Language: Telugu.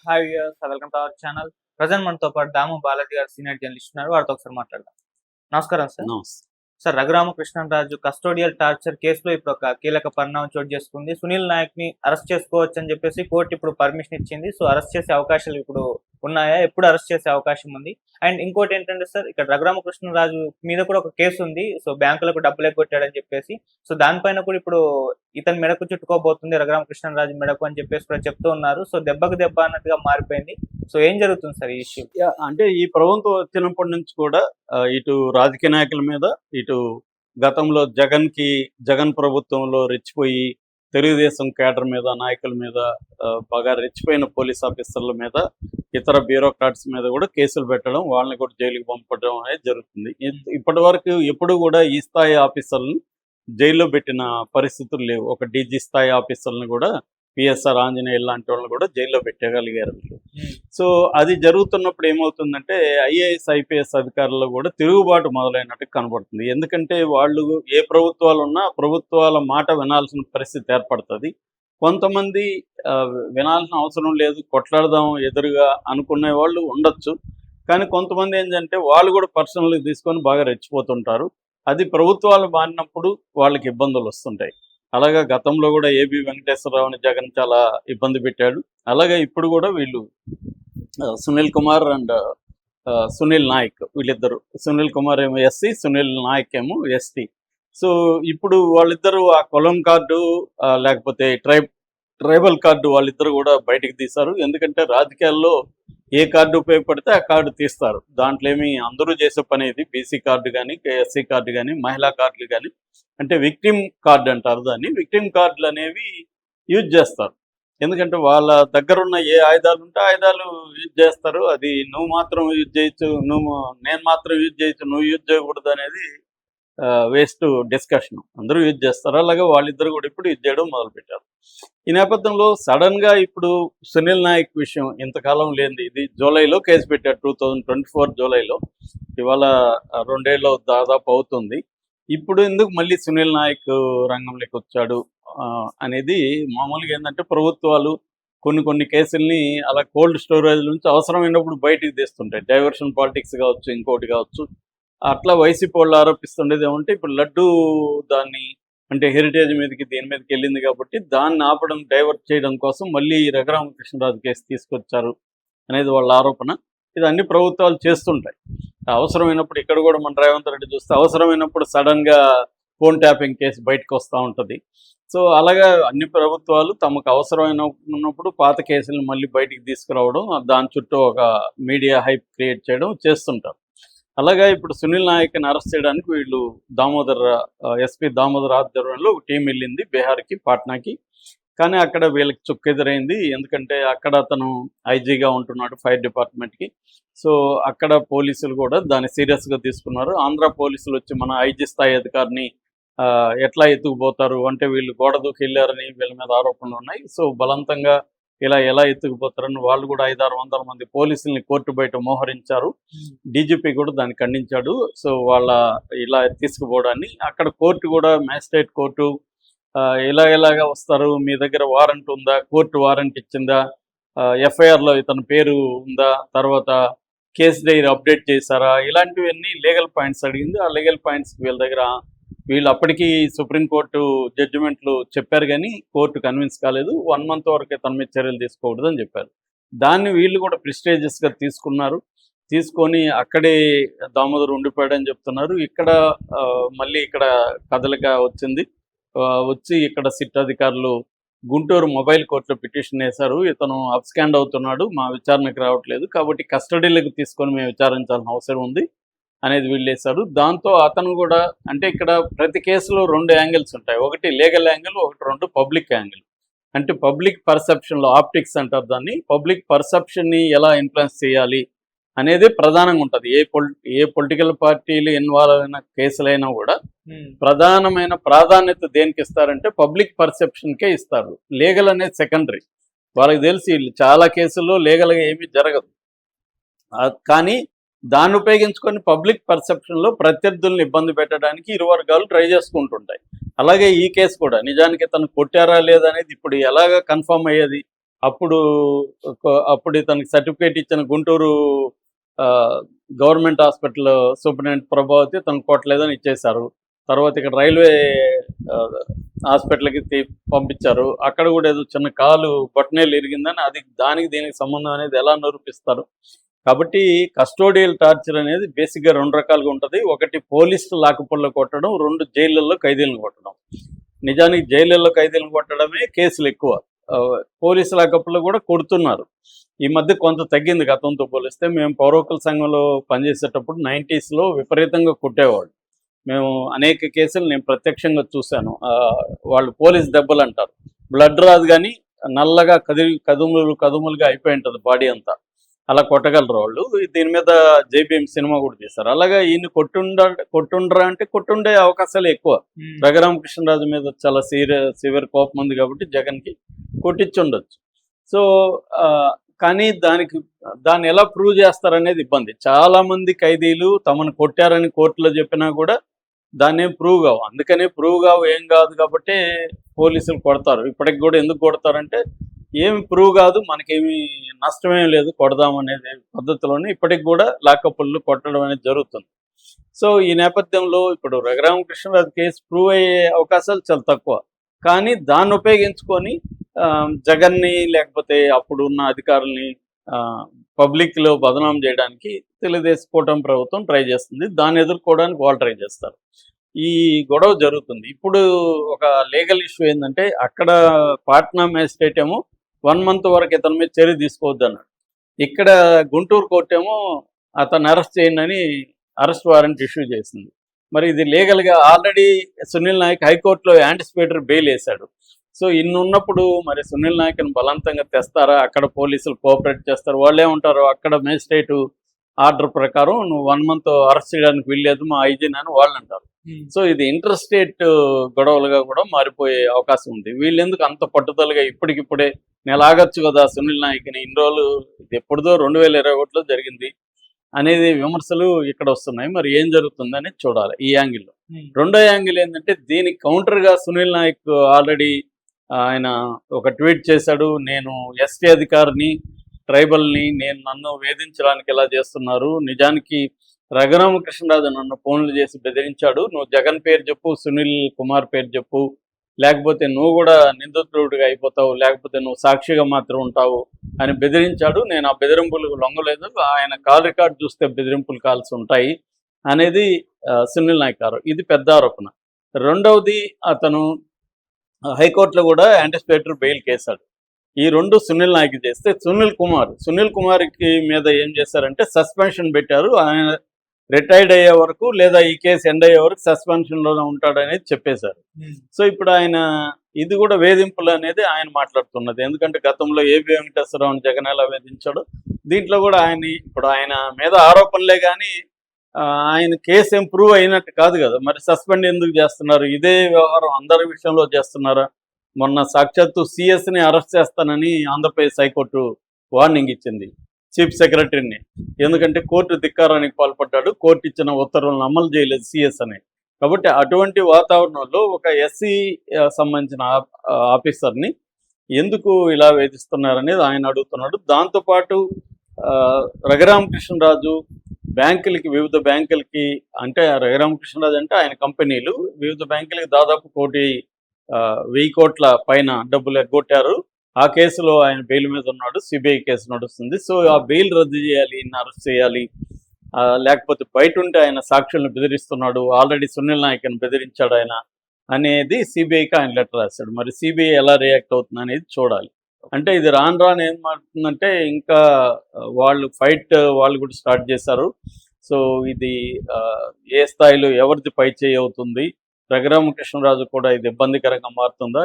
Hi viewers, welcome to our channel. Present మనతో పాటు దాము బాలాజీ గారు సీనియర్ జర్నలిస్ట్ ఉన్నారు. వారితో ఒకసారి మాట్లాడదాం. నమస్కారం సార్. నమస్తే. సార్, రఘురామకృష్ణరాజు కస్టోడియల్ టార్చర్ కేసులో ఇప్పుడు ఒక కీలక పరిణామం చోటు చేసుకుంది. సునీల్ నాయక్ ని అరెస్ట్ చేసుకోవచ్చు అని చెప్పేసి కోర్టు ఇప్పుడు పర్మిషన్ ఇచ్చింది. సో అరెస్ట్ చేసే అవకాశాలు ఇప్పుడు ఉన్నాయా? ఎప్పుడు అరెస్ట్ చేసే అవకాశం ఉంది? అండ్ ఇంకోటి ఏంటంటే సార్, ఇక్కడ రఘురామకృష్ణరాజు మీద కూడా ఒక కేసు ఉంది. సో బ్యాంకులకు డబ్బులు ఎగ్గొట్టాడని చెప్పేసి. సో దానిపైన కూడా ఇప్పుడు ఇతని మెడకు చుట్టుకోబోతుంది, రఘురామకృష్ణరాజు మెడకు అని చెప్పేసి కూడా చెప్తూ ఉన్నారు. సో దెబ్బకు దెబ్బ అన్నట్టుగా మారిపోయింది. సో ఏం జరుగుతుంది సార్ ఈ ఇష్యూ? అంటే ఈ ప్రభుత్వం వచ్చినప్పటి నుంచి కూడా ఇటు రాజకీయ నాయకుల మీద, ఇటు గతంలో జగన్ ప్రభుత్వంలో రెచ్చిపోయి తెలుగుదేశం కేడర్ మీద, నాయకుల మీద, బాగా రెచ్చిపోయిన పోలీస్ ఆఫీసర్ల మీద, ఇతర బ్యూరోక్రాట్స్ మీద కూడా కేసులు పెట్టడం, వాళ్ళని కూడా జైలుకి పంపడం అనేది జరుగుతుంది. ఇప్పటి వరకు ఎప్పుడు కూడా ఈ స్థాయి ఆఫీసర్లను జైల్లో పెట్టిన పరిస్థితులు లేవు. ఒక డీజీ స్థాయి ఆఫీసర్లను కూడా, పిఎస్ఆర్ ఆంజనేయులు లాంటి వాళ్ళని కూడా జైల్లో పెట్టగలిగారు. సో అది జరుగుతున్నప్పుడు ఏమవుతుందంటే ఐఏఎస్ ఐపీఎస్ అధికారులు కూడా తిరుగుబాటు మొదలైనట్టు కనబడుతుంది. ఎందుకంటే వాళ్ళు ఏ ప్రభుత్వాలు ఉన్నా ప్రభుత్వాల మాట వినాల్సిన పరిస్థితి ఏర్పడుతుంది. కొంతమంది వినాల్సిన అవసరం లేదు, కొట్లాడదాం ఎదురుగా అనుకునే వాళ్ళు ఉండొచ్చు. కానీ కొంతమంది ఏంటంటే వాళ్ళు కూడా పర్సనల్గా తీసుకొని బాగా రెచ్చిపోతుంటారు. అది ప్రభుత్వాలు మారినప్పుడు వాళ్ళకి ఇబ్బందులు వస్తుంటాయి. అలాగా గతంలో కూడా ఏబి వెంకటేశ్వరరావుని జగన్ చాలా ఇబ్బంది పెట్టాడు. అలాగే ఇప్పుడు కూడా వీళ్ళు సునీల్ కుమార్ అండ్ సునీల్ నాయక్, వీళ్ళిద్దరు, సునీల్ కుమార్ ఏమో ఎస్సీ, సునీల్ నాయక్ ఏమో ఎస్టీ. సో ఇప్పుడు వాళ్ళిద్దరూ ఆ కులం కార్డు లేకపోతే ట్రైబల్ కార్డు వాళ్ళిద్దరు కూడా బయటకు తీశారు. ఎందుకంటే రాజకీయాల్లో ఏ కార్డు ఉపయోగపడితే ఆ కార్డు తీస్తారు. దాంట్లో ఏమి అందరూ చేసే పని ఇది. బీసీ కార్డు కానీ, ఎస్సీ కార్డు కానీ, మహిళా కార్డులు కానీ, అంటే విక్టిమ్ కార్డు అంటారు దాన్ని. విక్టిమ్ కార్డులు అనేవి యూజ్ చేస్తారు. ఎందుకంటే వాళ్ళ దగ్గర ఉన్న ఏ ఆయుధాలు ఉంటే ఆయుధాలు యూజ్ చేస్తారు. అది నువ్వు మాత్రం యూజ్ చేయొచ్చు, నేను మాత్రం యూజ్ చేయొచ్చు, నువ్వు యూజ్ చేయకూడదు అనేది వేస్ట్ డిస్కషన్. అందరూ యూజ్ చేస్తారు. అలాగే వాళ్ళిద్దరు కూడా ఇప్పుడు యూజ్ చేయడం మొదలుపెట్టారు. ఈ నేపథ్యంలో సడన్గా ఇప్పుడు సునీల్ నాయక్ విషయం ఇంతకాలం లేనిది. ఇది జూలైలో కేసు పెట్టారు, 2024 జూలైలో. ఇవాళ 2 ఏళ్ళు దాదాపు అవుతుంది. ఇప్పుడు ఎందుకు మళ్ళీ సునీల్ నాయక్ రంగంలోకి వచ్చాడు అనేది మామూలుగా ఏంటంటే ప్రభుత్వాలు కొన్ని కేసుల్ని అలా కోల్డ్ స్టోరేజ్ నుంచి అవసరమైనప్పుడు బయటికి తీస్తుంటాయి. డైవర్షన్ పాలిటిక్స్ కావచ్చు, ఇంకోటి కావచ్చు. అట్లా వైసీపీ వాళ్ళు ఆరోపిస్తుండేది ఏమంటే ఇప్పుడు లడ్డు దాన్ని అంటే హెరిటేజ్ మీదకి దీని మీదకి వెళ్ళింది కాబట్టి దాన్ని ఆపడం, డైవర్ట్ చేయడం కోసం మళ్ళీ రఘురామకృష్ణరాజు కేసు తీసుకొచ్చారు అనేది వాళ్ళ ఆరోపణ. ఇది అన్ని ప్రభుత్వాలు చేస్తుంటాయి. అవసరమైనప్పుడు ఇక్కడ కూడా మన రేవంత్ రెడ్డి చూస్తే అవసరమైనప్పుడు సడన్గా ఫోన్ ట్యాపింగ్ కేసు బయటకు వస్తూ ఉంటుంది. సో అలాగా అన్ని ప్రభుత్వాలు తమకు అవసరమైనప్పుడు పాత కేసులను మళ్ళీ బయటికి తీసుకురావడం, దాని చుట్టూ ఒక మీడియా హైప్ క్రియేట్ చేయడం చేస్తుంటారు. అలాగా ఇప్పుడు సునీల్ నాయక్ని అరెస్ట్ చేయడానికి వీళ్ళు ఎస్పీ దామోదర్ ఆధ్వర్యంలో ఒక టీం వెళ్ళింది బీహార్కి, పాట్నాకి. కానీ అక్కడ వీళ్ళకి చుక్కెదురైంది. ఎందుకంటే అక్కడ అతను ఐజీగా ఉంటున్నాడు ఫైర్ డిపార్ట్మెంట్కి. సో అక్కడ పోలీసులు కూడా దాన్ని సీరియస్గా తీసుకున్నారు. ఆంధ్ర పోలీసులు వచ్చి మన ఐజీ స్థాయి అధికారిని ఎట్లా ఎత్తుకుపోతారు అంటే వీళ్ళు గోడ దూకి వెళ్ళారని వీళ్ళ మీద ఆరోపణలు ఉన్నాయి. సో బలవంతంగా ఎలా ఎత్తుకుపోతారని వాళ్ళు కూడా 500-600 మంది పోలీసుల్ని కోర్టు బయట మోహరించారు. డీజీపీ కూడా దాన్ని ఖండించాడు. సో వాళ్ళ ఇలా తీసుకుపోవడాన్ని అక్కడ కోర్టు కూడా, మ్యాజిస్ట్రేట్ కోర్టు ఎలాగా వస్తారు, మీ దగ్గర వారెంట్ ఉందా, కోర్టు వారెంట్ ఇచ్చిందా, ఎఫ్ఐఆర్లో ఇతని పేరు ఉందా, తర్వాత కేసు డైరీ అప్డేట్ చేశారా, ఇలాంటివన్నీ లీగల్ పాయింట్స్ అడిగింది. ఆ లీగల్ పాయింట్స్ వీళ్ళు అప్పటికీ సుప్రీంకోర్టు జడ్జిమెంట్లు చెప్పారు కానీ కోర్టు కన్విన్స్ కాలేదు. 1 మంత్ వరకే తన మీద చర్యలు తీసుకోకూడదని చెప్పారు. దాన్ని వీళ్ళు కూడా ప్రిస్టేజియస్గా తీసుకున్నారు. తీసుకొని అక్కడే దామోదర్ ఉండిపోయాడని చెప్తున్నారు. ఇక్కడ మళ్ళీ ఇక్కడ కదలిక వచ్చింది. వచ్చి ఇక్కడ సిట్ అధికారులు గుంటూరు మొబైల్ కోర్టులో పిటిషన్ వేశారు. ఇతను అబ్స్కాండ్ అవుతున్నాడు, మా విచారణకు రావట్లేదు కాబట్టి కస్టడీలకు తీసుకొని మేము విచారించాల్సిన అవసరం ఉంది అనేది వీళ్ళేశారు. దాంతో అతను కూడా అంటే ఇక్కడ ప్రతి కేసులో 2 యాంగిల్స్ ఉంటాయి. ఒకటి లీగల్ యాంగిల్, 2 పబ్లిక్ యాంగిల్. అంటే పబ్లిక్ పర్సెప్షన్లో, ఆప్టిక్స్ అంటారు దాన్ని, పబ్లిక్ పర్సెప్షన్ని ఎలా ఇన్ఫ్లుయెన్స్ చేయాలి అనేది ప్రధానంగా ఉంటుంది. ఏ పొలిటికల్ పార్టీలు ఇన్వాల్వ్ అయిన కేసులైనా కూడా ప్రధానమైన ప్రాధాన్యత దేనికి ఇస్తారంటే పబ్లిక్ పర్సెప్షన్కే ఇస్తారు. లీగల్ అనేది సెకండరీ. వాళ్ళకి తెలిసి చాలా కేసుల్లో లీగల్గా ఏమీ జరగదు. కానీ దాన్ని ఉపయోగించుకొని పబ్లిక్ పర్సెప్షన్లో ప్రత్యర్థులను ఇబ్బంది పెట్టడానికి ఇరు వర్గాలు ట్రై చేసుకుంటుంటాయి. అలాగే ఈ కేసు కూడా నిజానికి తను కొట్టారా లేదనేది ఇప్పుడు ఎలాగ కన్ఫర్మ్ అయ్యేది? అప్పుడు ఇతనికి సర్టిఫికేట్ ఇచ్చిన Guntur government hospital superintendent Prabhavathi తనకు కొట్టలేదని ఇచ్చేశారు. తర్వాత ఇక్కడ రైల్వే హాస్పిటల్కి పంపించారు. అక్కడ కూడా ఏదో చిన్న కాలు బొట్టనేలు ఇరిగిందని దానికి దీనికి సంబంధం అనేది ఎలా నిరూపిస్తారు? కాబట్టి కస్టోడియల్ టార్చర్ అనేది బేసిక్గా 2 రకాలుగా ఉంటుంది. ఒకటి పోలీసు లాకపుల్లో కొట్టడం, 2 జైళ్ళల్లో ఖైదీలను కొట్టడం. నిజానికి జైళ్ళల్లో ఖైదీలను కొట్టడమే కేసులు ఎక్కువ. పోలీసు లాకపుల్లో కూడా కొడుతున్నారు. ఈ మధ్య కొంత తగ్గింది గతంతో పోలిస్తే. మేము పౌరకుల సంఘంలో పనిచేసేటప్పుడు 90s విపరీతంగా కొట్టేవాళ్ళు. మేము అనేక కేసులు నేను ప్రత్యక్షంగా చూశాను. వాళ్ళు పోలీస్ దెబ్బలు అంటారు. బ్లడ్ రాదు కానీ నల్లగా కదుములుగా అయిపోయి ఉంటుంది బాడీ అంతా. అలా కొట్టగలరు వాళ్ళు. దీని మీద జేబీఎం సినిమా కూడా తీశారు. అలాగా ఈయన కొట్టుండ్రా అంటే కొట్టుండే అవకాశాలు ఎక్కువ. రఘురామకృష్ణరాజు మీద చాలా సివియర్ కోపం ఉంది కాబట్టి జగన్కి కొట్టించుండొచ్చు. సో కానీ దాన్ని ఎలా ప్రూవ్ చేస్తారనేది ఇబ్బంది. చాలా మంది ఖైదీలు తమను కొట్టారని కోర్టులో చెప్పినా కూడా దాన్ని ఏం ప్రూవ్ కావు. అందుకనే ప్రూవ్ కావు ఏం కాదు కాబట్టి పోలీసులు కొడతారు. ఇప్పటికి కూడా ఎందుకు కొడతారంటే ఏమి ప్రూవ్ కాదు, మనకేమి నష్టమేం లేదు, కొడదామనేది పద్ధతిలోనే ఇప్పటికి కూడా లాకప్పులు కొట్టడం అనేది జరుగుతుంది. సో ఈ నేపథ్యంలో ఇప్పుడు రఘురామకృష్ణరాజు కేసు ప్రూవ్ అయ్యే అవకాశాలు చాలా తక్కువ. కానీ దాన్ని ఉపయోగించుకొని జగన్ని లేకపోతే అప్పుడు ఉన్న అధికారుల్ని పబ్లిక్లో బదనాం చేయడానికి తెలుగుదేశం కూటమి ప్రభుత్వం ట్రై చేస్తుంది. దాన్ని ఎదుర్కోవడానికి వాళ్ళు ట్రై చేస్తారు. ఈ గొడవ జరుగుతుంది. ఇప్పుడు ఒక లీగల్ ఇష్యూ ఏంటంటే అక్కడ పాట్నా మేజిస్ట్రేట్ ఏమో 1 month వరకు ఇతని మీద చర్య తీసుకోవద్దు అన్నాడు. ఇక్కడ గుంటూరు కోర్టు ఏమో అతను అరెస్ట్ చేయండి అని అరెస్ట్ వారెంట్ ఇష్యూ చేసింది. మరి ఇది లీగల్గా ఆల్రెడీ సునీల్ నాయక్ హైకోర్టులో యాంటిసిపేటరీ బెయిల్ వేశాడు. సో ఉన్నప్పుడు మరి సునీల్ నాయక్ని బలవంతంగా తెస్తారా? అక్కడ పోలీసులు కోఆపరేట్ చేస్తారు. వాళ్ళు ఏమంటారు, అక్కడ మేజిస్ట్రేట్ ఆర్డర్ ప్రకారం నువ్వు 1 month అరెస్ట్ చేయడానికి వీల్లేదు మా ఐజీని అని వాళ్ళు అంటారు. సో ఇది ఇంటర్ స్టేట్ గొడవలుగా కూడా మారిపోయే అవకాశం ఉంది. వీళ్ళు ఎందుకు అంత పట్టుదలగా ఇప్పటికిప్పుడే నేను ఆగచ్చు కదా సునీల్ నాయక్ని, ఇన్ని రోజులు ఇది ఎప్పుడుదో 2021లో జరిగింది అనేది విమర్శలు ఇక్కడ వస్తున్నాయి. మరి ఏం జరుగుతుంది అనేది చూడాలి ఈ యాంగిల్లో. రెండో యాంగిల్ ఏంటంటే దీనికి కౌంటర్గా సునీల్ నాయక్ ఆల్రెడీ ఆయన ఒక ట్వీట్ చేశాడు. నేను ఎస్టీ అధికారిని, ట్రైబల్ని, నన్ను వేధించడానికి ఎలా చేస్తున్నారు, నిజానికి రఘురామకృష్ణరాజు నన్ను ఫోన్లు చేసి బెదిరించాడు, నువ్వు జగన్ పేరు చెప్పు, సునీల్ కుమార్ పేరు చెప్పు, లేకపోతే నువ్వు కూడా నిందితుడిగా అయిపోతావు, లేకపోతే నువ్వు సాక్షిగా మాత్రం ఉంటావు అని బెదిరించాడు. నేను ఆ బెదిరింపులకు లొంగలేదు, ఆయన కాల్ రికార్డ్ చూస్తే బెదిరింపులు కాల్సి ఉంటాయి అనేది సునీల్ నాయక్ గారు. ఇది పెద్ద ఆరోపణ. రెండవది అతను హైకోర్టులో కూడా యాంటిసిపేటరీ బెయిల్ కేసాడు. ఈ 2 సునీల్ నాయక్ చేస్తే సునీల్ కుమార్కి మీద ఏం చేశారంటే సస్పెన్షన్ పెట్టారు. ఆయన రిటైర్డ్ అయ్యే వరకు లేదా ఈ కేసు ఎండ్ అయ్యే వరకు సస్పెన్షన్లోనే ఉంటాడనేది చెప్పేశారు. సో ఇప్పుడు ఆయన ఇది కూడా వేధింపులు అనేది ఆయన మాట్లాడుతున్నది. ఎందుకంటే గతంలో ఏబి వెంకటేశ్వరరావుని జగన్ ఎలా వేధించాడు, దీంట్లో కూడా ఆయన మీద ఆరోపణలే కానీ ఆయన కేసు ఏం ప్రూవ్ అయినట్టు కాదు కదా. మరి సస్పెండ్ ఎందుకు చేస్తున్నారు? ఇదే వ్యవహారం అందరి విషయంలో చేస్తున్నారా? మొన్న సాక్షాత్తు సిఎస్ని అరెస్ట్ చేస్తానని ఆంధ్రప్రదేశ్ హైకోర్టు వార్నింగ్ ఇచ్చింది చీఫ్ సెక్రటరీని. ఎందుకంటే కోర్టు ధిక్కారానికి పాల్పడ్డాడు, కోర్టు ఇచ్చిన ఉత్తర్వులను అమలు చేయలేదు సిఎస్ అని. కాబట్టి అటువంటి వాతావరణంలో ఒక ఎస్సీ సంబంధించిన ఆఫీసర్ని ఎందుకు ఇలా వేధిస్తున్నారనేది ఆయన అడుగుతున్నాడు. దాంతోపాటు రఘురామకృష్ణరాజు వివిధ బ్యాంకులకి అంటే రఘురామకృష్ణరాజు అంటే ఆయన కంపెనీలు వివిధ బ్యాంకులకి దాదాపు 1,000 కోట్ల పైన డబ్బులు ఎగ్గొట్టారు. ఆ కేసులో ఆయన బెయిల్ మీద ఉన్నాడు, సిబిఐ కేసు నడుస్తుంది. సో ఆ బెయిల్ రద్దు చేయాలి, అరెస్ట్ చేయాలి, లేకపోతే బయట ఉంటే ఆయన సాక్షులను బెదిరిస్తున్నాడు, ఆల్రెడీ సునీల్ నాయక్ని బెదిరించాడు ఆయన అనేది సిబిఐకి ఆయన లెటర్ రాశాడు. మరి సిబిఐ ఎలా రియాక్ట్ అవుతుంది అనేది చూడాలి. అంటే ఇది రాను ఏం మారుతుందంటే ఇంకా వాళ్ళు కూడా స్టార్ట్ చేశారు. సో ఇది ఏ స్థాయిలో ఎవరిది పై చేయి అవుతుంది, రఘురామకృష్ణరాజు కూడా ఇది ఇబ్బందికరంగా మారుతుందా?